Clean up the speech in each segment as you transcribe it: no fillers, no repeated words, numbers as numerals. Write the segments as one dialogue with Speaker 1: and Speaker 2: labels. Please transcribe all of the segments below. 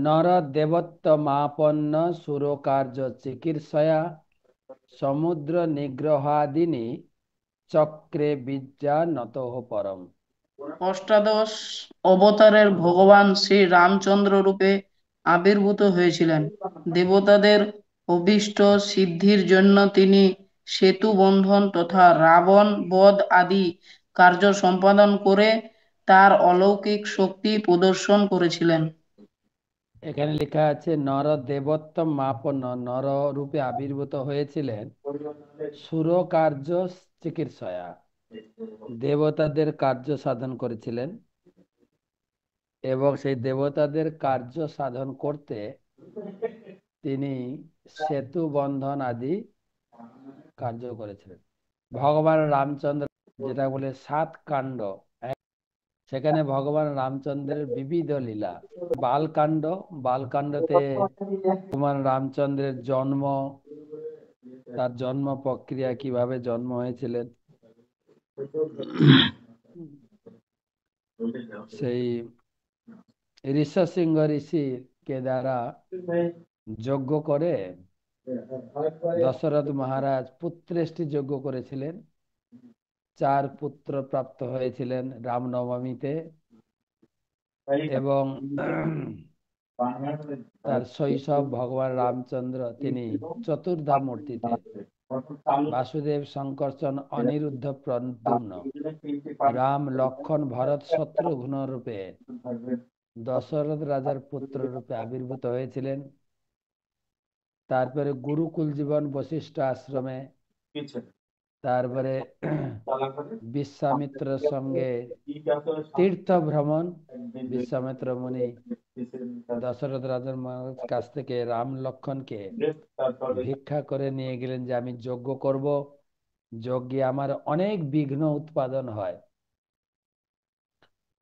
Speaker 1: নর দেবত্তমাপন্ন সুরকার্য চিকিৎসয়া সমুদ্র নিগ্রহাদিনী চক্রে বিদ্যা নতঃ পরম।
Speaker 2: অষ্টাদশ অবতারের ভগবান শ্রী রামচন্দ্র রূপে আবির্ভূত হয়েছিলেন। দেবতাদের অভীষ্ট সিদ্ধির জন্য তিনি সেতু বন্ধন তথা রাবণ বধ আদি কার্য সম্পাদন করে তার অলৌকিক শক্তি প্রদর্শন করেছিলেন।
Speaker 1: এখানে লেখা আছে নর দেবত্তমাপন্ন, নর রূপে আবির্ভূত হয়েছিলেন সুরকার্য চিকিৎসয়া, দেবতাদের কার্য সাধন করেছিলেন এবং সেই দেবতাদের কার্য সাধন করতে তিনি সেতু বন্ধন আদি কার্য করেছিলেন। ভগবান রামচন্দ্র যেটা বলে 7 কাণ্ড, সেখানে ভগবান রামচন্দ্রের বিবিধ লীলা। বালকাণ্ড, বালকাণ্ডতে ভগবান রামচন্দ্রের জন্ম, তার জন্ম প্রক্রিয়া, কিভাবে জন্ম হয়েছিলেন, সেই ঋষসিংহ ঋষিকে দ্বারা যজ্ঞ করে দশরথ মহারাজ পুত্রেষ্টি যজ্ঞ করেছিলেন। 4 পুত্র প্রাপ্ত হয়েছিলেন রামনবমীতে এবং তার শৈশব ভগবান রামচন্দ্র তিনি চতুর্ধা মূর্তিতে, বাসুদেব সংকর্ষণ অনিরুদ্ধ প্রদ্যুম্ন, রাম লক্ষণ ভরত শত্রুঘ্ন রূপে দশরথ রাজার পুত্র রূপে আবির্ভূত হয়েছিলেন। তারপরে গুরুকুল জীবন বশিষ্ঠ আশ্রমে, তারপরে বিশ্বামিত্রের সঙ্গে তীর্থ ভ্রমণ। বিশ্বামিত্র মুনি দশরথ রাজার কাছ থেকে রাম লক্ষণকে ভিক্ষা করে নিয়ে গেলেন যে আমি যজ্ঞ করব, যজ্ঞে আমার অনেক বিঘ্ন উৎপাদন হয়।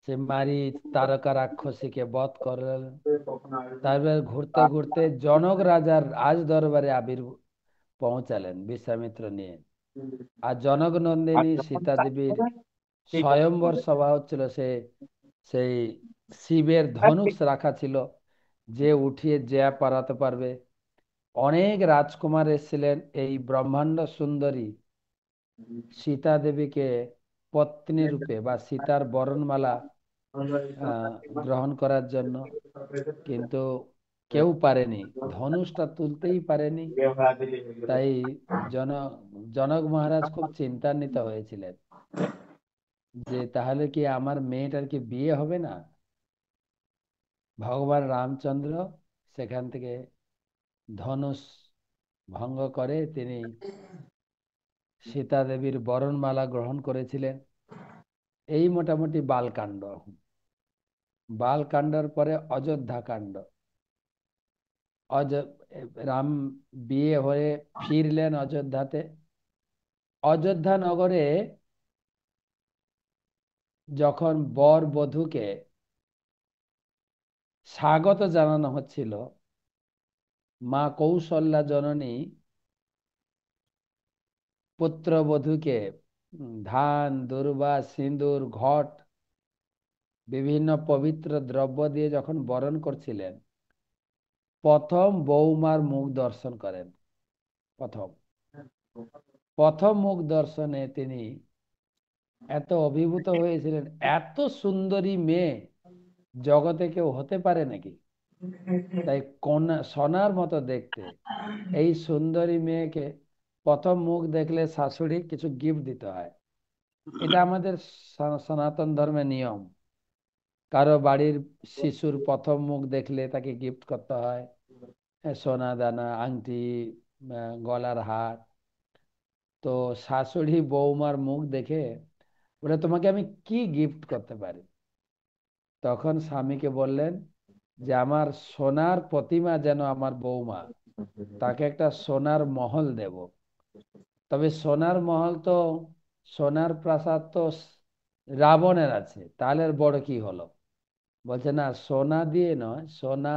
Speaker 1: সে মারিচ তারকা রাক্ষসীকে বধ করলেন। তারপরে ঘুরতে ঘুরতে জনক রাজার রাজ দরবারে পৌঁছালেন বিশ্বামিত্র নিয়ে। আর জনক নন্দিনী সীতা দেবীর স্বয়ম্বর সভা হচ্ছিল, সেই শিবের ধনুষ রাখা ছিল, যে উঠিয়ে জয়া পারাতে পারবে। অনেক রাজকুমার এসেছিলেন এই ব্রহ্মাণ্ড সুন্দরী সীতা দেবীকে পত্নী রূপে বা সীতার বরণমালা আহ, গ্রহণ করার জন্য, কিন্তু কেউ পারেনি, ধনুষটা তুলতেই পারেনি। তাই জন জনক মহারাজ খুব চিন্তান্বিত হয়েছিলেন যে তাহলে কি আমার মেয়েটার কি বিয়ে হবে না। ভগবান রামচন্দ্র সেখান থেকে ধনুষ ভঙ্গ করে তিনি সীতা দেবীর বরণমালা গ্রহণ করেছিলেন। এই মোটামুটি বালকাণ্ড। বালকাণ্ডের পরে অযোধ্যা কাণ্ড। অয রাম বিয়ে হয়ে ফিরলেন অযোধ্যাতে। অযোধ্যা নগরে যখন বর বধূকে স্বাগত জানানো হচ্ছিল, মা কৌশল্যা জননী পুত্রবধূকে ধান দুর্বা সিঁদুর ঘট বিভিন্ন পবিত্র দ্রব্য দিয়ে যখন বরণ করছিলেন, প্রথম বৌমার মুখ দর্শন করেন। প্রথম প্রথম মুখ দর্শনে তিনি এত অভিভূত হয়েছিলেন, এত সুন্দরী মেয়ে জগতে কেউ হতে পারে নাকি। তাই কন্যা সোনার মতো দেখতে এই সুন্দরী মেয়েকে প্রথম মুখ দেখলে শাশুড়ি কিছু গিফট দিতে হয়। এটা আমাদের সনাতন ধর্মের নিয়ম। কারো বাড়ির শিশুর প্রথম মুখ দেখলে তাকে গিফট করতে হয়, সোনা দানা, আংটি, গলার হার। তো শাশুড়ি বৌমার মুখ দেখে বলে তোমাকে আমি কি গিফট করতে পারি। তখন স্বামীকে বললেন যে আমার সোনার প্রতিমা যেন আমার বৌমা, তাকে একটা সোনার মহল দেব। তবে সোনার মহল তো, সোনার প্রাসাদ তো রাবণের আছে, তাহলে আর বড় কি হলো। বলছে না, সোনা দিয়ে নয়, সোনা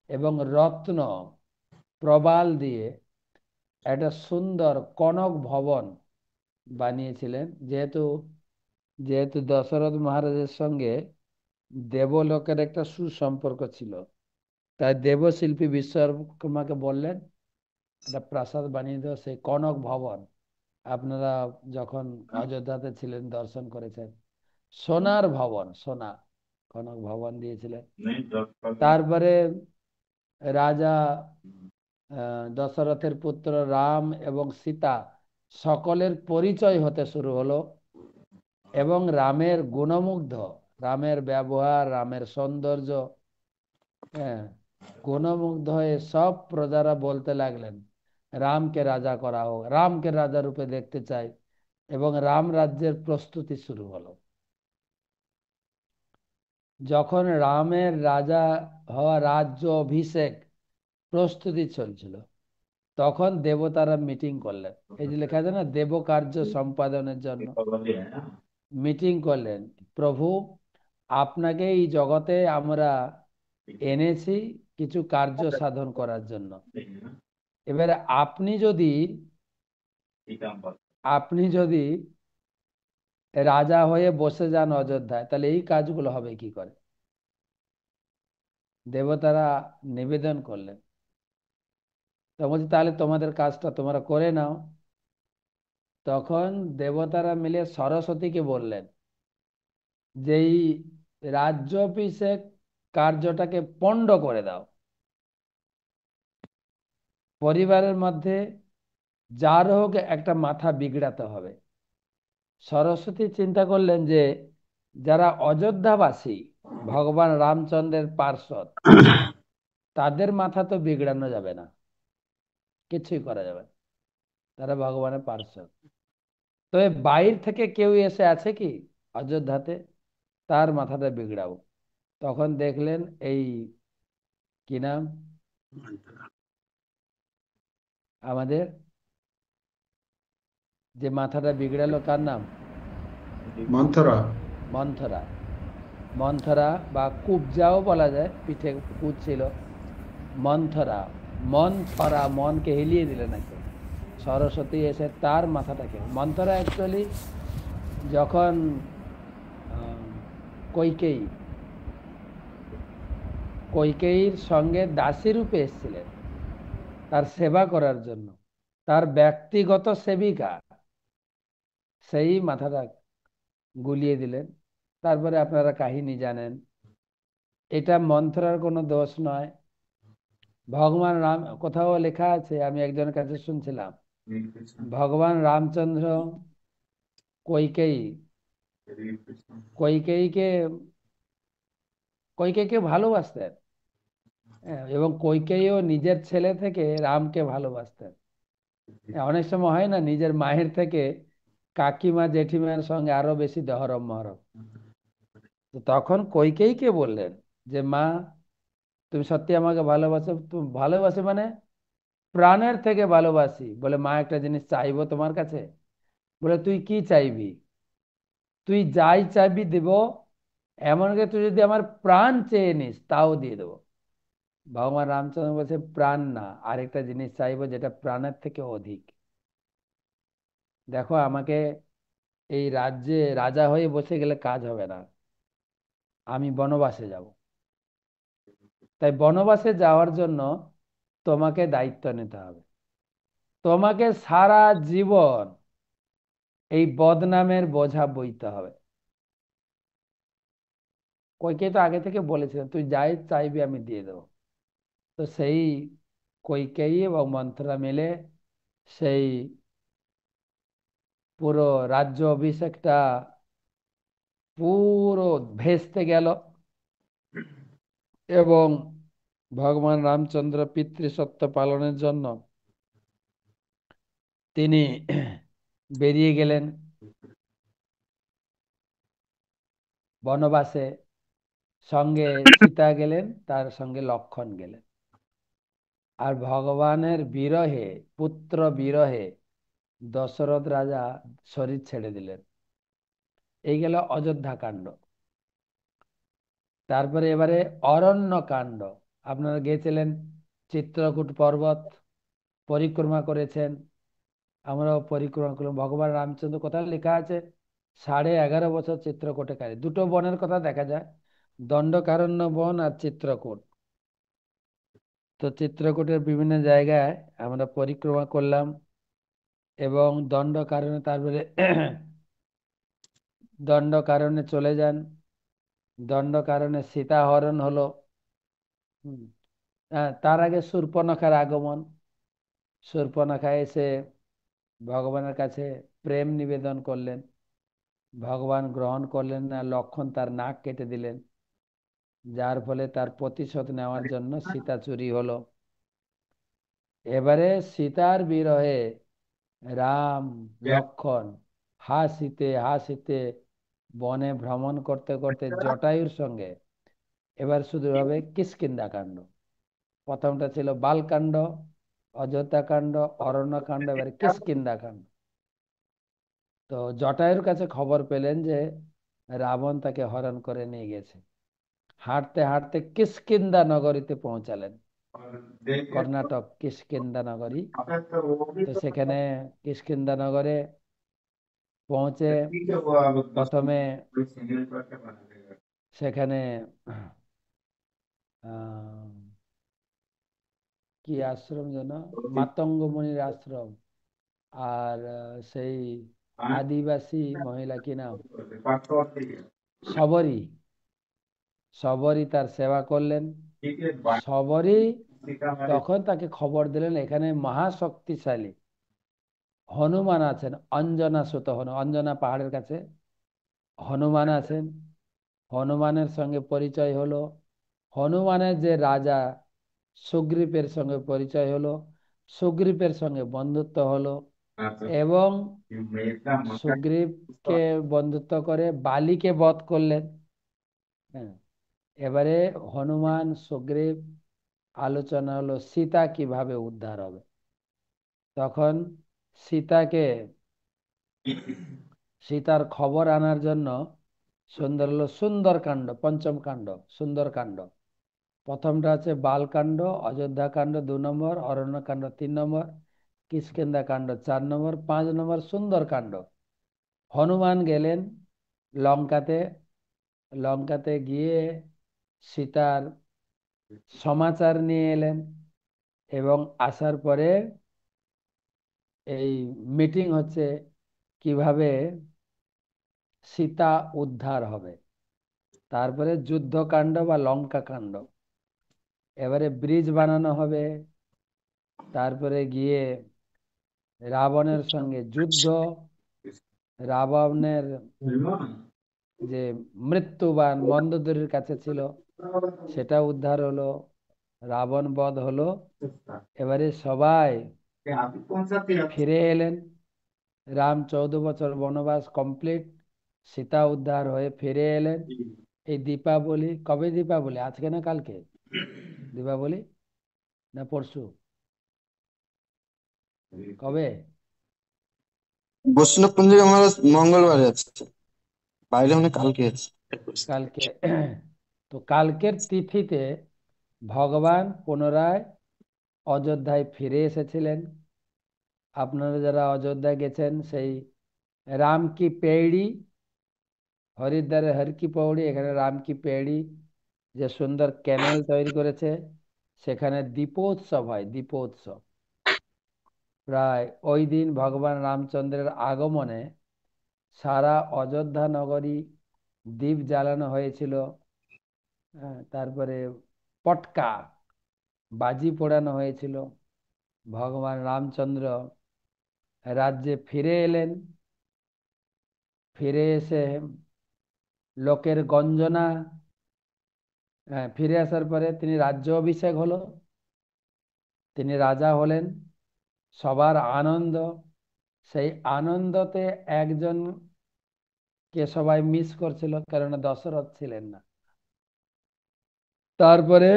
Speaker 1: এবং রত্ন প্রবাল দিয়ে একটা সুন্দর কনক ভবন বানিয়েছিলেন। যেহেতু যেহেতু দশরথ মহারাজের সঙ্গে দেবলোকের একটা সুসম্পর্ক ছিল। তাই দেবশিল্পী বিশ্বকর্মাকে বললেন একটা প্রাসাদ বানিয়ে দেওয়া, সেই কনক ভবন। আপনারা যখন অযোধ্যাতে ছিলেন দর্শন করেছেন, সোনার ভবন, সোনা কনক ভবন দিয়েছিলেন। তারপরে রাজা দশরথের পুত্র রাম এবং সীতা সকলের পরিচয় হতে শুরু হলো, এবং রামের গুণমুগ্ধ, রামের ব্যবহার, রামের সৌন্দর্য, হ্যাঁ, গুণমুগ্ধ হয়ে সব প্রজারা বলতে লাগলেন রামকে রাজা করা হোক, রামকে রাজা রূপে দেখতে চাই। এবং রাম রাজ্যের প্রস্তুতি শুরু হলো। যখন রামের রাজা হওয়া, রাজ্য অভিষেক প্রস্তুতি চলছিল, তখন দেবতারা মিটিং করলেন। এই যে লেখা আছে না, দেব কার্য সম্পাদনের জন্য মিটিং করলেন। প্রভু, আপনাকে এই জগতে আমরা এনেছি কিছু কার্য সাধন করার জন্য। এবারে আপনি যদি রাজা হয়ে বসে যান অযোধ্যায়, তাহলে এই কাজগুলো হবে কি করে? দেবতারা নিবেদন করলেন। তো বলছি, তাহলে তোমাদের কাজটা তোমরা করে নাও। তখন দেবতারা মিলে সরস্বতীকে বললেন যে এই রাজ্যাভিষেক কার্যটাকে পণ্ড করে দাও। পরিবারের মধ্যে যার হোক একটা মাথা বিগড়াতে হবে। সরস্বতী চিন্তা করলেন যে যারা অযোধ্যাবাসী, ভগবান রামচন্দ্রের পার্ষদ, তাদের মাথা তো বিগড়ানো যাবে না, কিছুই করা যাবে না, তারা ভগবানের পার্ষদ। তবে বাইরে থেকে কেউ এসে আছে কি অযোধ্যাতে, তার মাথাটা বিগড়াবো। তখন দেখলেন এই কি নাম আমাদের, যে মাথাটা বিগড়ালো, কার নাম?
Speaker 3: মন্থরা।
Speaker 1: মন্থরা। মন্থরা বা কুবজাও বলা যায়, পিঠে কুচ ছিল। মন্থরা, মন্থরা, মনকে হিলিয়ে দিলেন নাকি সরস্বতী এসে তার মাথাটাকে। মন্থরা অ্যাকচুয়ালি যখন কৈকেয়ী কৈকেয়ীর সঙ্গে দাসী রূপে এসেছিলেন তার সেবা করার জন্য, তার ব্যক্তিগত সেবিকা, সেই মাথাটা গুলিয়ে দিলেন। তারপরে আপনারা কাহিনী জানেন। এটা মন্থরার কোনো দোষ নয়। ভগবান রাম, কোথাও লেখা আছে, আমি একজনের কাছে শুনছিলাম, ভগবান রামচন্দ্র কৈকেয়ী কৈকেয়ীকে কৈকেয়ীকে ভালোবাসতেন। হ্যাঁ, এবং কৈকেয়ীও নিজের ছেলে থেকে রামকে ভালোবাসতেন। হ্যাঁ, অনেক সময় হয় না, নিজের মায়ের থেকে কাকিমা জেঠিমার সঙ্গে আরো বেশি দহরম মহরম। তো তখন কৈকেয়ীকে বললেন যে মা, তুমি সত্যি আমাকে ভালোবাসো? তুমি ভালোবাসো মানে প্রাণের থেকে ভালোবাসি। বলে মা, একটা জিনিস চাইবো তোমার কাছে। বলে তুই কি চাইবি? তুই যাই চাইবি দেব, এমনকি তুই যদি আমার প্রাণ চেয়ে নিস তাও দিয়ে দেবো। ভগবান রামচন্দ্র বলছে প্রাণ না, আরেকটা জিনিস চাইবো যেটা প্রাণের থেকে অধিক। দেখো, আমাকে এই রাজ্যে রাজা হয়ে বসে গেলে কাজ হবে না, আমি বনবাসে যাব। তাই বনবাসে যাওয়ার জন্য তোমাকে দায়িত্ব নিতে হবে। তোমাকে সারা জীবন এই বদনামের বোঝা বইতে হবে। কইকেয়ী তো আগে থেকে বলেছিলেন তুই যাই চাইবি আমি দিয়ে দেবো। তো সেই কইকেয়ী এবং মন্থরা মিলে সেই পুরো রাজ্য অভিষেকটা পুরো ভেস্তে গেল। এবং ভগবান রামচন্দ্র পিতৃসত্য পালনের জন্য তিনি বেরিয়ে গেলেন বনবাসে। সঙ্গে সীতা গেলেন, তার সঙ্গে লক্ষ্মণ গেলেন। আর ভগবানের বিরহে, পুত্র বিরহে দশরথ রাজা শরীর ছেড়ে দিলেন। এই গেল অযোধ্যা কাণ্ড। তারপরে এবারে অরণ্য কাণ্ড। আপনারা গিয়েছিলেন চিত্রকূট পর্বত, পরিক্রমা করেছেন, আমরাও পরিক্রমা করলাম। ভগবান রামচন্দ্র, কোথায় লেখা আছে 11.5 বছর চিত্রকূটে কাটে। দুটো বনের কথা দেখা যায়, দণ্ডকারণ্য বন আর চিত্রকূট। তো চিত্রকূটের বিভিন্ন জায়গায় আমরা পরিক্রমা করলাম এবং দণ্ডকারণ্যে, তারপরে দণ্ডকারণ্যে চলে যান। দণ্ডকারণ্যে সীতাহরণ হলো। হুম, তার আগে শূর্পণখার আগমন। শূর্পণখা এসে ভগবানের কাছে প্রেম নিবেদন করলেন, ভগবান গ্রহণ করলেন না, লক্ষ্মণ তার নাক কেটে দিলেন, যার ফলে তার প্রতিশোধ নেওয়ার জন্য সীতা চুরি হলো। এবারে সীতার বিরহে রাম লক্ষ্মণ হাসিতে হাসিতে বনে ভ্রমণ করতে করতে জটায়ুর সঙ্গে এবার শুরু হবে কিষ্কিন্ধা কাণ্ড। প্রথমটা ছিল বালকাণ্ড, অযোধ্যা কাণ্ড, অরণ্যকাণ্ড, এবারে কিষ্কিন্ধা কাণ্ড। তো জটায়ুর কাছে খবর পেলেন যে রাবণ তাকে হরণ করে নিয়ে গেছে। হাঁটতে হাঁটতে কিষ্কিন্ধা নগরীতে পৌঁছালেন, কর্ণাটক কিষ্কিন্ধা নগরী। তো সেখানে কিষ্কিন্ধা নগরে পৌঁছে প্রথমে সেখানে আহ, কি আশ্রম যেন, মাতঙ্গ মুনির আশ্রম। আর সেই আদিবাসী মহিলা কি নাম, শবরী, শবরী তার সেবা করলেন। শবরী তখন তাকে খবর দিলেন এখানে মহাশক্তিশালী হনুমান আছেন, অঞ্জনা সুত অঞ্জনা পাহাড়ের কাছে হনুমান আছেন। হনুমানের সঙ্গে পরিচয় হলো। হনুমানের যে রাজা সুগ্রীবের সঙ্গে পরিচয় হলো, সুগ্রীবের সঙ্গে বন্ধুত্ব হলো এবং সুগ্রীবকে বন্ধুত্ব করে বালিকে বধ করলেন। হ্যাঁ, এবারে হনুমান সুগ্রীব আলোচনা হলো সীতা কিভাবে উদ্ধার হবে। তখন সীতাকে, সীতার খবর আনার জন্য সুন্দর হলো সুন্দরকাণ্ড, পঞ্চম কাণ্ড সুন্দরকাণ্ড। প্রথমটা আছে বালকাণ্ড, অযোধ্যা কাণ্ড 2 নম্বর, অরণ্যকাণ্ড 3 নম্বর, কিষ্কিন্ধা কাণ্ড 4 নম্বর, 5 নম্বর সুন্দরকাণ্ড। হনুমান গেলেন লঙ্কাতে। লঙ্কাতে গিয়ে সীতার সমাচার নিয়ে এলেন এবং আসার পরে এই মিটিং হচ্ছে কিভাবে সীতা উদ্ধার হবে। তারপরে যুদ্ধকাণ্ড বা লঙ্কা কাণ্ড, এবারে ব্রিজ বানানো হবে। তারপরে গিয়ে রাবণের সঙ্গে যুদ্ধ, রাবণের যে মৃত্যুবান মন্দোদরির কাছে ছিল সেটা উদ্ধার হলো, রাবণ বধ হলো। এবারে সবাই ফিরে এলেন। রাম 14 বছর বনবাস কমপ্লিট, সীতা উদ্ধার হয়ে ফিরে এলেন। এই দীপাবলি, কবে দীপাবলি, আজকে না কালকে দীপাবলি, না পরশু, কবে?
Speaker 4: বৈষ্ণব পঞ্জিকা মহারাজ মঙ্গলবারে আছে, বাইরে মানে কালকে আছে।
Speaker 1: কালকে। তো কালকের তিথিতে ভগবান পুনরায় অযোধ্যায় ফিরে এসেছিলেন। আপনারা যারা অযোধ্যা গেছেন, সেই রাম কি পেড়ি, হরিদ্বারে হর কি পৌড়ি, এখানে রাম কি পেড়ি, যে সুন্দর ক্যানেল তৈরি করেছে, সেখানে দীপোৎসব হয়, দীপোৎসব। প্রায় ওই দিন ভগবান রামচন্দ্রের আগমনে সারা অযোধ্যা নগরী দীপ জ্বালানো হয়েছিল। তারপরে পটকা বাজি পোড়ানো হয়েছিল। ভগবান রামচন্দ্র রাজ্যে ফিরে এলেন। ফিরে এসে লোকের গঞ্জনা, ফিরে আসার পরে তিনি রাজ্য অভিষেক হলো, তিনি রাজা হলেন, সবার আনন্দ। সেই আনন্দতে একজনকে সবাই মিস করছিল, কারণ দশরথ ছিলেন না। তারপরে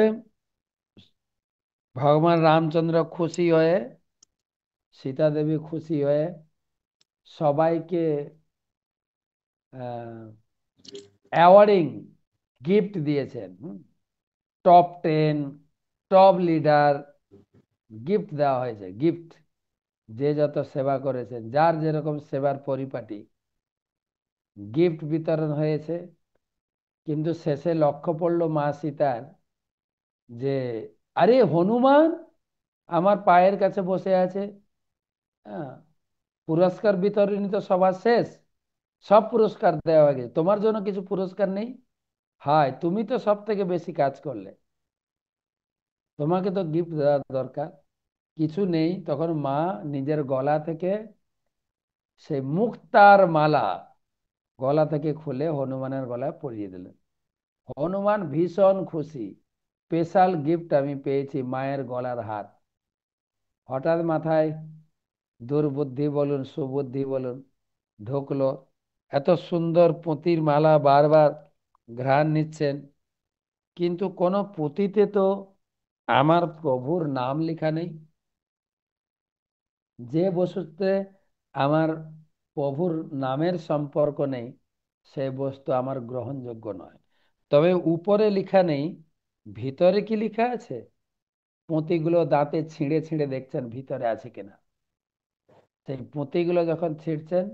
Speaker 1: ভগবান রামচন্দ্র খুশি হয়ে, সীতা দেবী খুশি হয়ে সবাইকে অ্যাওয়ার্ডিং গিফট দিয়েছেন। টপ 10, টপ লিডার গিফট দেওয়া হয়েছে, গিফট। যে যত সেবা করেছেন, যার যেরকম সেবার পরিপাটি, গিফট বিতরণ হয়েছে। কিন্তু শেষে লক্ষ্য পড়লো মা সীতার যে আরে হনুমান আমার পায়ের কাছে বসে আছে। হ্যাঁ, পুরস্কার বিতরণী তো সবার শেষ, সব পুরস্কার দেওয়া হয়ে গেছে, তোমার জন্য কিছু পুরস্কার নেই? হায়, তুমি তো সব থেকে বেশি কাজ করলে, তোমাকে তো গিফট দেওয়ার দরকার, কিছু নেই। তখন মা নিজের গলা থেকে সেই মুক্তার মালা গলা থেকে খুলে হনুমানের গলায় পরিয়ে দিলেন। হনুমান ভীষণ খুশি, স্পেশাল গিফট আমি পেয়েছি, মায়ের গলার হার। হঠাৎ মাথায় দুর্বুদ্ধি বলুন সুবুদ্ধি বলুন ঢুকলো, এত সুন্দর পুঁতির মালা বারবার ঘ্রাণ নিচ্ছেন, কিন্তু কোনো পুঁতিতে তো আমার প্রভুর নাম লেখা নেই। যে বস্তুতে আমার প্রভুর নামের সম্পর্ক নেই সে বস্তু আমার গ্রহণযোগ্য নয়। তবে উপরে লেখা নেই, ভিতরে কি লেখা আছে? পুঁতিগুলো দাঁতে ছিঁড়ে ছিঁড়ে দেখছেন ভিতরে আছে কিনা। সেই পুঁতিগুলো যখন ছিঁড়ছেন,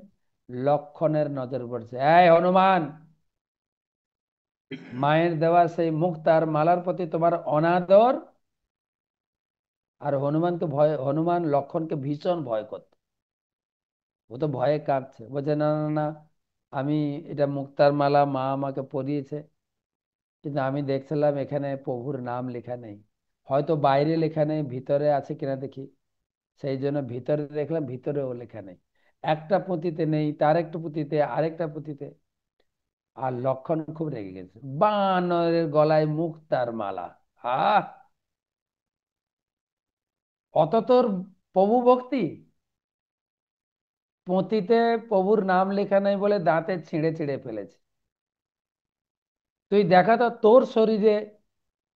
Speaker 1: লক্ষণের নজর পড়ছে, এই হনুমান, মায়ের দেওয়া সেই মুক্তার মালার প্রতি তোমার অনাদর। আর হনুমানকে ভয়, হনুমান লক্ষণকে ভীষণ ভয় করত, ও তো ভয়ে কাঁপছে, বলছে না না না, আমি এটা মুক্তার মালা মা আমাকে পরিয়েছে, কিন্তু আমি দেখছিলাম এখানে প্রভুর নাম লেখা নেই, হয়তো বাইরে লেখা নেই, ভিতরে আছে কিনা দেখি। সেই জন্য ভিতরে দেখলাম, ভিতরেও লেখা নেই, একটা পুঁতিতে নেই, তার একটা পুঁতিতে, আরেকটা পুঁতিতে। আর লক্ষণ খুব রেগে গেছে, বানরের গলায় মুক্তার মালা, আহ, অত তোর প্রভু ভক্তি, পুঁতিতে প্রভুর নাম লেখা নেই বলে দাঁতে ছিঁড়ে ছিঁড়ে ফেলেছে। তুই দেখা তো তোর শরীরে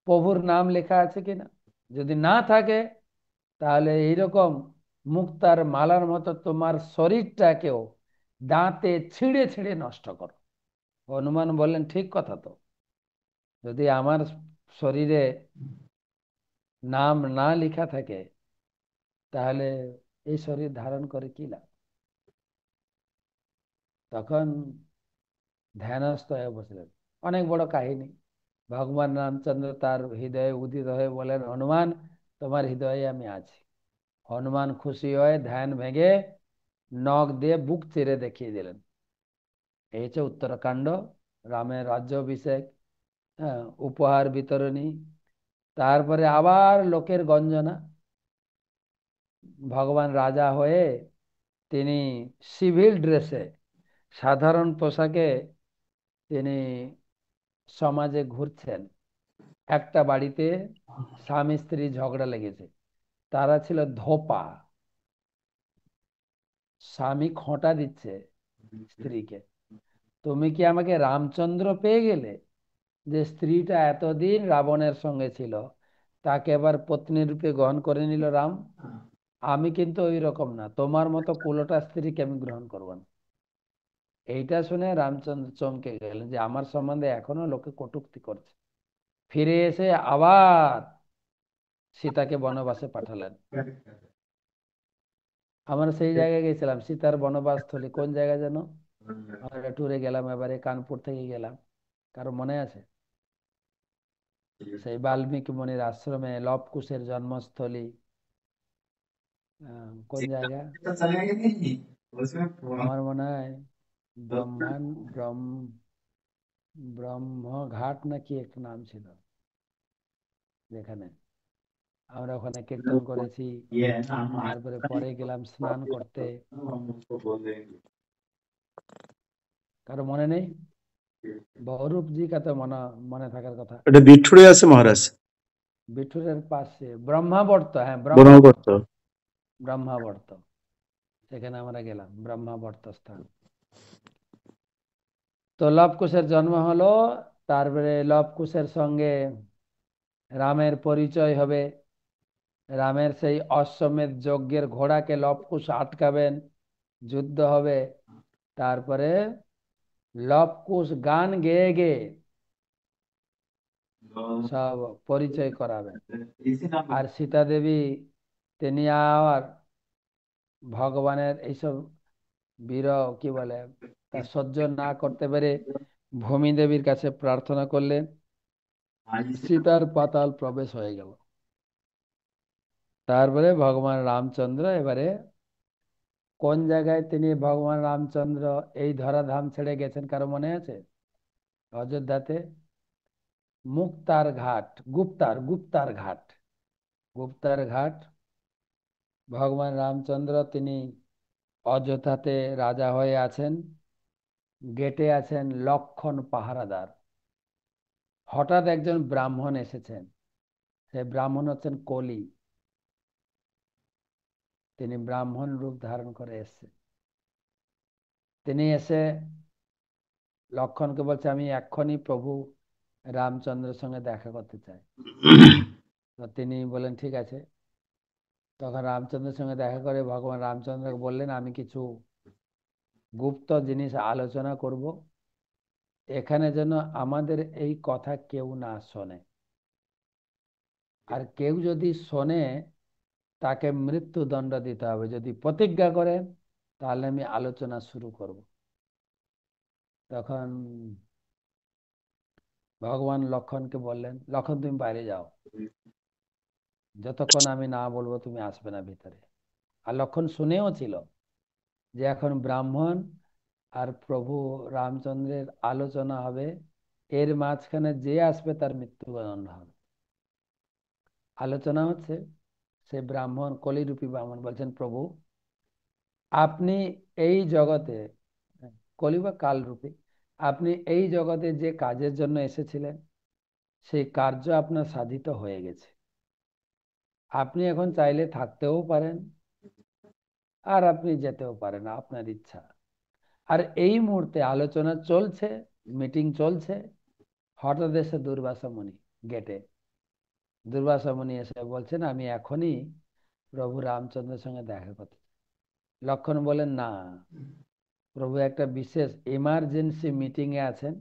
Speaker 1: প্রভুর নাম লেখা আছে কিনা, যদি না থাকে তাহলে এইরকম মুক্তার মালার মতো তোমার শরীরটাকেও দাঁতে ছিঁড়ে ছিঁড়ে নষ্ট করো। হনুমান বললেন ঠিক কথা তো, যদি আমার শরীরে নাম না লেখা থাকে তাহলে এই শরীর ধারণ করে কি লাভ। তখন ধ্যানস্থ হয়ে বসলেন। অনেক বড় কাহিনী। ভগবান রামচন্দ্র তার হৃদয়ে উদিত হয়ে বলেন, হনুমান তোমার হৃদয়ে আমি আছি। হনুমান খুশি হয়ে ধ্যান ভেঙে নখ দিয়ে বুক চিরে দেখিয়ে দিলেন। এই হচ্ছে উত্তরাখণ্ড, রামের রাজ্যাভিষেক, হ্যাঁ, উপহার বিতরণী। তারপরে আবার লোকের গঞ্জনা। ভগবান রাজা হয়ে তিনি সিভিল ড্রেসে, সাধারণ পোশাকে তিনি সমাজে ঘুরছেন। একটা বাড়িতে স্বামী স্ত্রী ঝগড়া লেগেছে, তারা ছিল ধোপা। স্বামী খোঁটা দিচ্ছে স্ত্রীকে, তুমি কি আমাকে রামচন্দ্র পেয়ে গেলে, যে স্ত্রীটা এতদিন রাবণের সঙ্গে ছিল তাকে এবার পত্নী রূপে গ্রহণ করে নিল রাম। আমি কিন্তু ওই রকম না, তোমার মতো কুলোটা স্ত্রীকে আমি গ্রহণ করব না। এইটা শুনে রামচন্দ্র চমকে গেলেন যে আমার সম্বন্ধে এখনো লোকে কটূক্তি করছে। ফিরে এসে আবার সীতাকে বনবাসে পাঠালেন। আমরা সেই জায়গায় গেছিলাম, সীতার বনবাসস্থলী কোন জায়গা যেন, আমরা ট্যুরে গেলাম, এবারে কানপুর থেকে গেলাম, কারো মনে আছে? সেই বাল্মীকি মুনির আশ্রমে, লব কুশের জন্মস্থলী, কোন জায়গা আমার মনে হয় ব্রহ্ম ব্রহ্মঘাট নাকি একটা নাম ছিল, যেখানে আমরা ওখানে কীর্তন করেছি। তারপরে পরে গেলাম স্নান করতে, কারো মনে নেই? বহুরূপ জি কা তো মনে মনে থাকার কথা।
Speaker 3: এটা বিঠুরে আছে মহারাজ,
Speaker 1: বিঠুরের পাশে ব্রহ্মাবর্ত, হ্যাঁ
Speaker 3: ব্রহ্মপুত্র।
Speaker 1: ব্রহ্মাবর্ত, সেখানে আমরা গেলাম, ব্রহ্মাবর্ত স্থান। তো লবকুশের জন্ম হলো, তারপরে লবকুশের সঙ্গে রামের পরিচয় হবে। রামের সেই অশ্বমেধ যজ্ঞের ঘোড়াকে লবকুশ আটকাবেন, যুদ্ধ হবে। তারপরে লবকুশ গান গেয়ে গেয়ে সব পরিচয় করাবেন। আর সীতা দেবী তিনি আর ভগবানের এইসব বিরহ কি বলে তা সহ্য না করতে পেরে ভূমি দেবীর কাছে প্রার্থনা করলেন, সীতার পাতাল প্রবেশ হয়ে গেল। তারপরে ভগবান রামচন্দ্র এবারে কোন জায়গায় তিনি ভগবান রামচন্দ্র এই ধরাধাম ছেড়ে গেছেন কারো মনে আছে? অযোধ্যাতে মুক্তার ঘাট, গুপ্তার ঘাট, গুপ্তার ঘাট। ভগবান রামচন্দ্র তিনি অযোধ্যাতে রাজা হয়ে আছেন, গেটে আছেন লক্ষণ পাহারাদার। হঠাৎ একজন ব্রাহ্মণ এসেছেন, সেই ব্রাহ্মণ হচ্ছেন কলি। তিনি ব্রাহ্মণ রূপ ধারণ করে এসেছেন। তিনি এসে লক্ষণকে বলছে, আমি এক্ষুনি প্রভু রামচন্দ্রের সঙ্গে দেখা করতে চাই। তো তিনি বলেন ঠিক আছে। তখন রামচন্দ্রের সঙ্গে দেখা করে ভগবান রামচন্দ্রকে বললেন, আমি কিছু গুপ্ত জিনিস আলোচনা করব, এখানে যেন আমাদের এই কথা কেউ না শোনে, আর কেউ যদি শোনে তাকে মৃত্যুদণ্ড দিতে হবে। যদি প্রতিজ্ঞা করেন তাহলে আমি আলোচনা শুরু করব। তখন ভগবান লক্ষণকে বললেন, লক্ষণ তুমি বাইরে যাও, যতক্ষণ আমি না বলবো তুমি আসবে না ভিতরে। আর লক্ষণ শুনেও ছিল যে এখন ব্রাহ্মণ আর প্রভু রামচন্দ্রের আলোচনা হবে, এর মাঝখানে যে আসবে তার মৃত্যুদণ্ড হবে। আলোচনা হচ্ছে, সে ব্রাহ্মণ, কলিরূপী ব্রাহ্মণ বলছেন, প্রভু আপনি এই জগতে, কলি বা কালরূপী, আপনি এই জগতে যে কাজের জন্য এসেছিলেন সেই কার্য আপনার সাধিত হয়ে গেছে। আপনি এখন চাইলে থাকতেও পারেন আর আপনি যেতেও পারেন, আপনার ইচ্ছা। আর এই মুহূর্তে আলোচনা চলছে, মিটিং চলছে, হঠাৎ এসে দুর্বাসা মুনি গেটে। দুর্বাসা মুনি এসে বলছেন, আমি এখনই প্রভু রামচন্দ্রের সঙ্গে দেখা করতে চাই। লক্ষণ বলেন, না, প্রভু একটা বিশেষ এমার্জেন্সি মিটিং এ আছেন,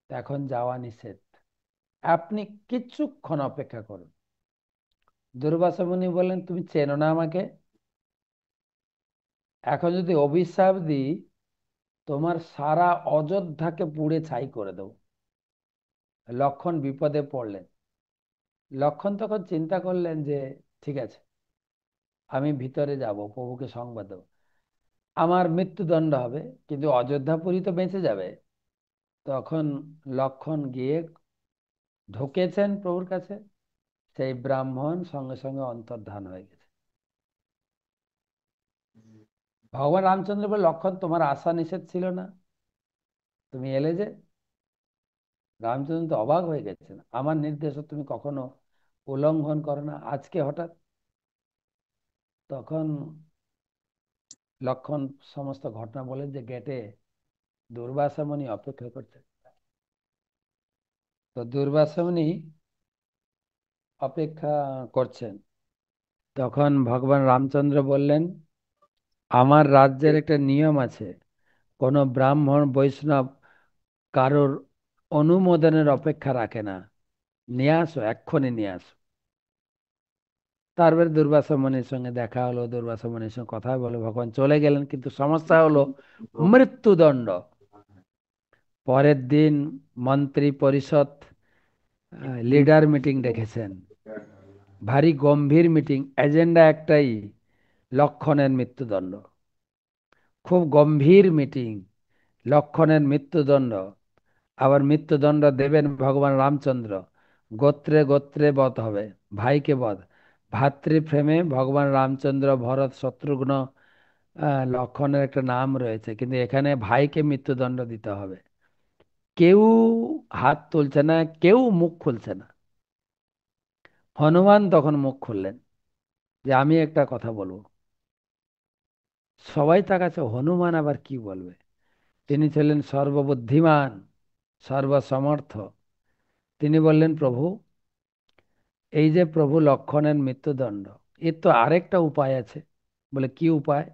Speaker 1: এখন যাওয়া নিষেধ, আপনি কিছুক্ষণ অপেক্ষা করুন। দুর্বাসা মুনি বললেন, তুমি চেনো না আমাকে? এখন যদি অভিশাপ দিই তোমার সারা অযোধ্যাকে পুড়ে ছাই করে দেব। লক্ষণ বিপদে পড়লেন। লক্ষণ তখন চিন্তা করলেন যে ঠিক আছে, আমি ভিতরে যাব, প্রভুকে সংবাদ দেব, আমার মৃত্যুদণ্ড হবে কিন্তু অযোধ্যাপুরী তো বেঁচে যাবে। তখন লক্ষণ গিয়ে ঢুকেছেন প্রভুর কাছে, সেই ব্রাহ্মণ সঙ্গে সঙ্গে অন্তর্ধান হয়ে গেছে। ভগবান রামচন্দ্র বলে, লক্ষণ তোমার আশা নিষেধ ছিল না, তুমি এলে যে? রামচন্দ্র তো অবাক হয়ে গেছেন, আমার নির্দেশ তুমি কখনো উল্লঙ্ঘন করো না, আজকে হঠাৎ? তখন লক্ষণ সমস্ত ঘটনা বলেন যে গেটে দুর্বাসা মুনি অপেক্ষা করছে। তো দুর্বাসা মুনি অপেক্ষা করছেন। তখন ভগবান রামচন্দ্র বললেন, আমার রাজ্যের একটা নিয়ম আছে, কোনো ব্রাহ্মণ বৈষ্ণব কারোর অনুমোদনের অপেক্ষা রাখে না, নিয়ে আসো, এক্ষুনি নিয়ে আসো। তারপরে দুর্বাসা মুনির সঙ্গে দেখা হলো, দুর্বাসা মুনির সঙ্গে কথা বলে ভগবান চলে গেলেন, কিন্তু সমস্যা হলো মৃত্যুদণ্ড। পরের দিন মন্ত্রী পরিষদ লিডার মিটিং ডেকেছেন, ভারী গম্ভীর মিটিং, এজেন্ডা একটাই, লক্ষণের মৃত্যুদণ্ড। খুব গম্ভীর মিটিং, লক্ষণের মৃত্যুদণ্ড। আবার মৃত্যুদণ্ড দেবেন ভগবান রামচন্দ্র, গোত্রে গোত্রে বধ হবে, ভাইকে বধ। ভাতৃপ্রেমে ভগবান রামচন্দ্র, ভরত, শত্রুঘ্ন, লক্ষণের একটা নাম রয়েছে, কিন্তু এখানে ভাইকে মৃত্যুদণ্ড দিতে হবে। কেউ হাত তুলছে না, কেউ মুখ খুলছে না। হনুমান তখন মুখ খুললেন যে আমি একটা কথা বলবো। সবাই তার কাছে, হনুমান আবার কি বলবে? তিনি ছিলেন সর্ববুদ্ধিমান, সর্বসমর্থ। তিনি বললেন, প্রভু এই যে প্রভু লক্ষণের মৃত্যুদণ্ড, এর তো আরেকটা উপায় আছে। বলে কি উপায়?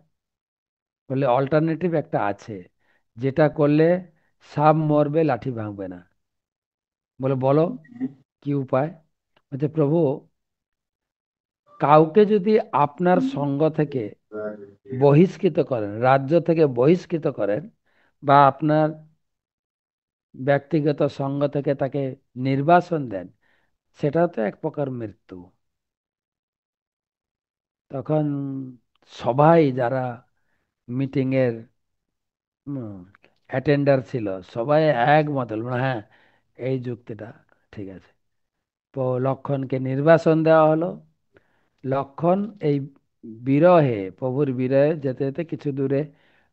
Speaker 1: বলে অল্টারনেটিভ একটা আছে, যেটা করলে সাপ মরবে, লাঠি ভাঙবে না। বলে বলো কি উপায়? বলছে, প্রভু কাউকে যদি আপনার সঙ্গ থেকে বহিষ্কৃত করেন, রাজ্য থেকে বহিষ্কৃত করেন, বা আপনার ব্যক্তিগত সঙ্গ থেকে তাকে নির্বাসন দেন, সেটা তো এক প্রকার মৃত্যু। তখন সবাই যারা মিটিং এর অ্যাটেন্ডার ছিল, সবাই একমত হল, হ্যাঁ এই যুক্তিটা ঠিক আছে। তো লক্ষণকে নির্বাসন দেওয়া হলো। লক্ষণ এই বিরহে, প্রভুর বিরহে যেতে যেতে কিছু দূরে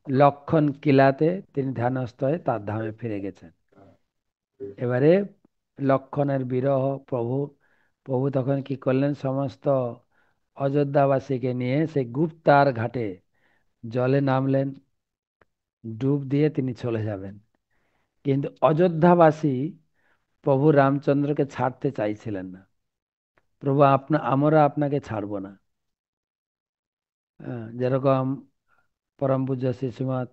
Speaker 1: লক্ষণ কিলাতে তিনি ধ্যানস্থ হয়ে তার ধামে ফিরে গেছেন। এবারে লক্ষণের বিরহ, প্রভু প্রভু তখন কি করলেন, সমস্ত অযোধ্যাবাসীকে নিয়ে সেই গুপ্তার ঘাটে জলে নামলেন, ডুব দিয়ে তিনি চলে যাবেন। কিন্তু অযোধ্যাবাসী প্রভু রামচন্দ্রকে ছাড়তে চাইছিলেন না। প্রভু আমরা আপনাকে ছাড়বো না। যেরকম পরম পূজ্য শিশুমৎ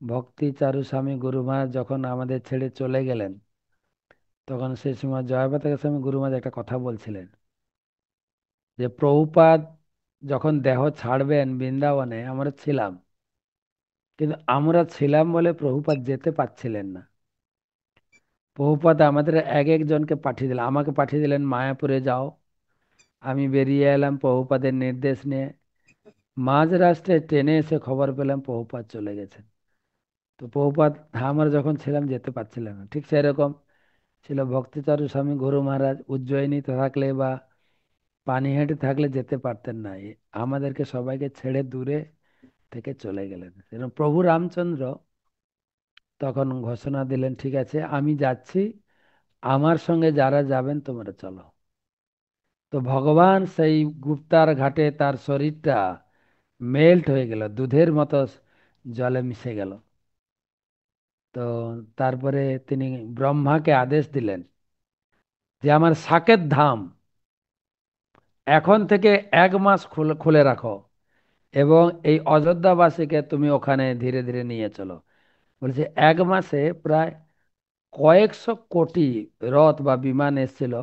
Speaker 1: ভক্তি চারু স্বামী গুরু মহারাজ যখন আমাদের ছেড়ে চলে গেলেন, তখন সেই সময় জয়পাতাকা স্বামী গুরু মহারাজ একটা কথা বলছিলেন যে প্রভুপাদ যখন দেহ ছাড়বেন বৃন্দাবনে আমরা ছিলাম, কিন্তু আমরা ছিলাম বলে প্রভুপাদ যেতে পারছিলেন না। প্রভুপাদ আমাদের এক একজনকে পাঠিয়ে দিলেন, আমাকে পাঠিয়ে দিলেন মায়াপুরে যাও। আমি বেরিয়ে এলাম প্রভুপাদের নির্দেশ নিয়ে। মাঝ রাস্তায় ট্রেনে এসে খবর পেলাম প্রভুপাদ চলে গেছেন। তো প্রভুপাদ আমরা যখন ছিলাম যেতে পারছিলেন না। ঠিক সেরকম ছিল ভক্তিচারু স্বামী গুরু মহারাজ, উজ্জয়িনীতে থাকলে বা পানিহাটি থাকলে যেতে পারতেন না, আমাদেরকে সবাইকে ছেড়ে দূরে থেকে চলে গেলেন। সেরকম প্রভু রামচন্দ্র তখন ঘোষণা দিলেন, ঠিক আছে আমি যাচ্ছি, আমার সঙ্গে যারা যাবেন তোমরা চলো। তো ভগবান সেই গুপ্তার ঘাটে তার শরীরটা মেল্ট হয়ে গেল, দুধের মতো জলে মিশে গেল। তো তারপরে তিনি ব্রহ্মাকে আদেশ দিলেন যে আমার সাকেত ধাম এখন থেকে 1 মাস খুলে খুলে রাখো, এবং এই অযোধ্যাবাসীকে তুমি ওখানে ধীরে ধীরে নিয়ে চলো। বলছে 1 মাসে প্রায় কয়েকশো কোটি রথ বা বিমান এসেছিল।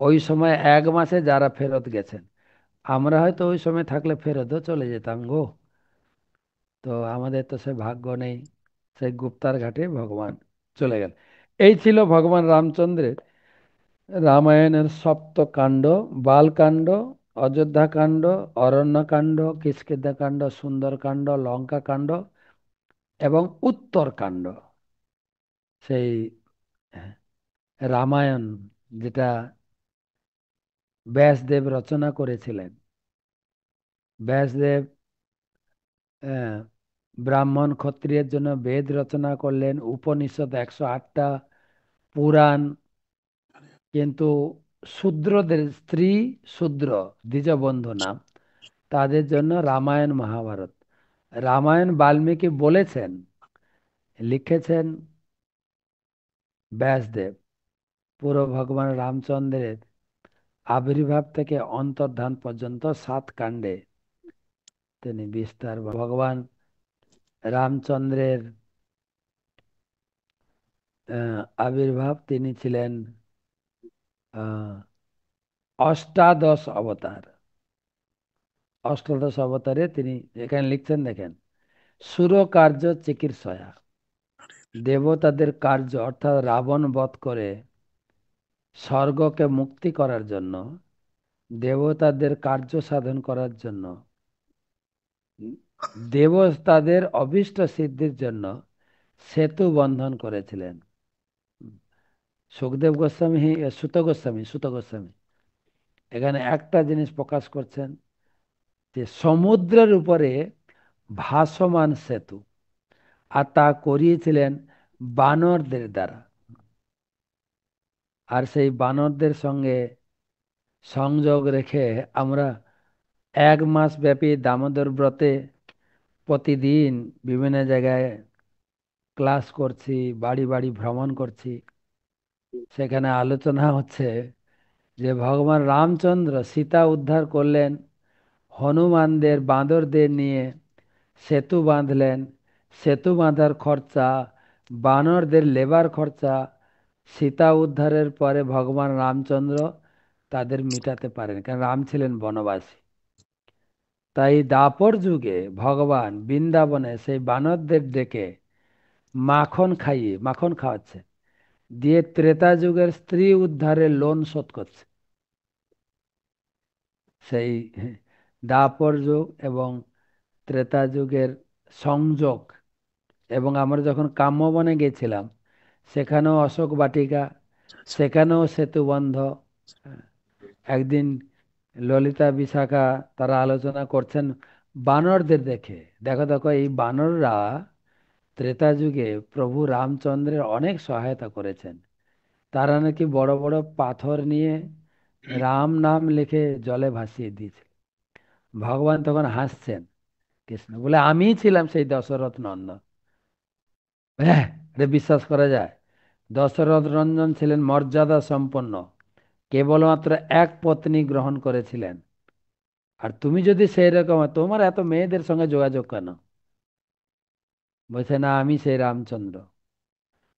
Speaker 1: ওই সময় 1 মাসে যারা ফেরত গেছেন, আমরা হয়তো ওই সময় থাকলে ফেরতও চলে যেতাম গো। তো আমাদের তো সে ভাগ্য নেই। সেই গুপ্তার ঘাটে ভগবান চলে গেল। এই ছিল ভগবান রামচন্দ্রের রামায়ণের সপ্তকাণ্ড: বালকাণ্ড, অযোধ্যাকাণ্ড, অরণ্যকাণ্ড, কিষ্কিন্ধাকাণ্ড, সুন্দরকাণ্ড, লঙ্কাকাণ্ড এবং উত্তরকাণ্ড। সেই রামায়ণ যেটা ব্যাসদেব রচনা করেছিলেন। ব্যাসদেব আহ, ব্রাহ্মণ ক্ষত্রিয়ের জন্য বেদ রচনা করলেন, উপনিষদ 108টা, পুরাণ। কিন্তু শূদ্রদের, স্ত্রী শূদ্র দ্বিজবন্ধু নাম, তাদের জন্য রামায়ণ মহাভারত। রামায়ণ বাল্মীকি বলেছেন, লিখেছেন ব্যাসদেব। পুরো ভগবান রামচন্দ্রের আবির্ভাব থেকে অন্তর্ধান পর্যন্ত 7 কাণ্ডে তিনি বিস্তার। ভগবান রামচন্দ্রের আবির্ভাব, তিনি ছিলেন আহ, অষ্টাদশ অবতার। অষ্টাদশ অবতারে তিনি এখানে লিখছেন, দেখেন, সুর কার্য চিকিৎসয়া, দেবতাদের কার্য অর্থাৎ রাবণ বধ করে স্বর্গকে মুক্তি করার জন্য, দেবতাদের কার্য সাধন করার জন্য, দেবতাদের অভীষ্ট সিদ্ধির জন্য সেতু বন্ধন করেছিলেন। সুখদেব গোস্বামী, সুত গোস্বামী এখানে একটা জিনিস প্রকাশ করছেন যে সমুদ্রের উপরে ভাসমান সেতু, আর তা করিয়েছিলেন বানরদের দ্বারা। আর সেই বানরদের সঙ্গে সংযোগ রেখে আমরা 1 মাস ব্যাপী দামোদর ব্রতে প্রতিদিন বিভিন্ন জায়গায় ক্লাস করছি, বাড়ি বাড়ি ভ্রমণ করছি। সেখানে আলোচনা হচ্ছে যে ভগবান রামচন্দ্র সীতা উদ্ধার করলেন, হনুমানদের বাঁদরদের নিয়ে সেতু বাঁধলেন। সেতু বাঁধার খরচা, বানরদের লেবার খরচা, সীতা উদ্ধারের পরে ভগবান রামচন্দ্র তাদের মিটাতে পারেন, কারণ রাম ছিলেন বনবাসী। তাই দাপর যুগে ভগবান বৃন্দাবনে সেই বানরদের ডেকে মাখন খাইয়ে, মাখন খাওয়াচ্ছে, দিয়ে ত্রেতা যুগের স্ত্রী উদ্ধারের লোন শোধ করছে। সেই দ্বাপর যুগ এবং ত্রেতা যুগের সংযোগ। এবং আমরা যখন কাম্যবনে গেছিলাম, সেখানেও অশোক বাটিকা, সেখানেও সেতুবন্ধ। একদিন ললিতা বিশাখা তারা আলোচনা করছেন বানরদের দেখে, দেখো দেখো এই বানররা ত্রেতা যুগে প্রভু রামচন্দ্রের অনেক সহায়তা করেছেন। তারা নাকি বড় বড় পাথর নিয়ে রাম নাম লিখে জলে ভাসিয়ে দিয়েছে। ভগবান তখন হাসছেন, কৃষ্ণ বলে আমিই ছিলাম সেই দশরথ নন্দন। হ্যাঁ, এটা বিশ্বাস করা যায়? দশরথ নন্দন ছিলেন মর্যাদা সম্পন্ন, কেবলমাত্র এক পত্নী গ্রহণ করেছিলেন। আর তুমি যদি সেই রকম হয়, তোমার এত মেয়েদের সঙ্গে যোগাযোগ কেন? বলছে না, আমি সেই রামচন্দ্র।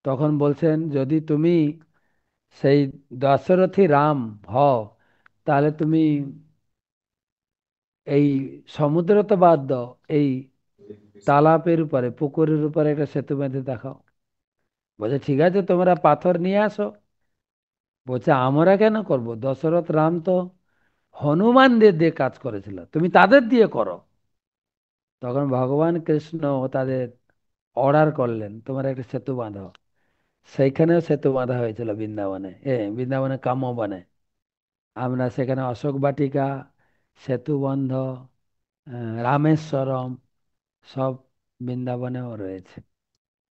Speaker 1: তখন বলছেন যদি তুমি সেই দশরথী রাম হও, তাহলে তুমি এই সমুদ্র তো বাদ দাও, এই তালাপের উপরে, পুকুরের উপরে একটা সেতু বেঁধে দেখাও। বলছে ঠিক আছে, তোমরা পাথর নিয়ে আসো। বলছে আমরা কেন করব? দশরথ রাম তো হনুমানদের দিয়ে কাজ করেছিল, তুমি তাদের দিয়ে করো। তখন ভগবান কৃষ্ণ তাদের অর্ডার করলেন তোমরা একটা সেতু বাঁধো। সেইখানেও সেতু বাঁধা হয়েছিল বৃন্দাবনে, বৃন্দাবনে কাম্যবনে। আমরা সেখানে অশোক বাটিকা, সেতুবন্ধ, রামেশ্বরম সব বৃন্দাবনেও রয়েছে।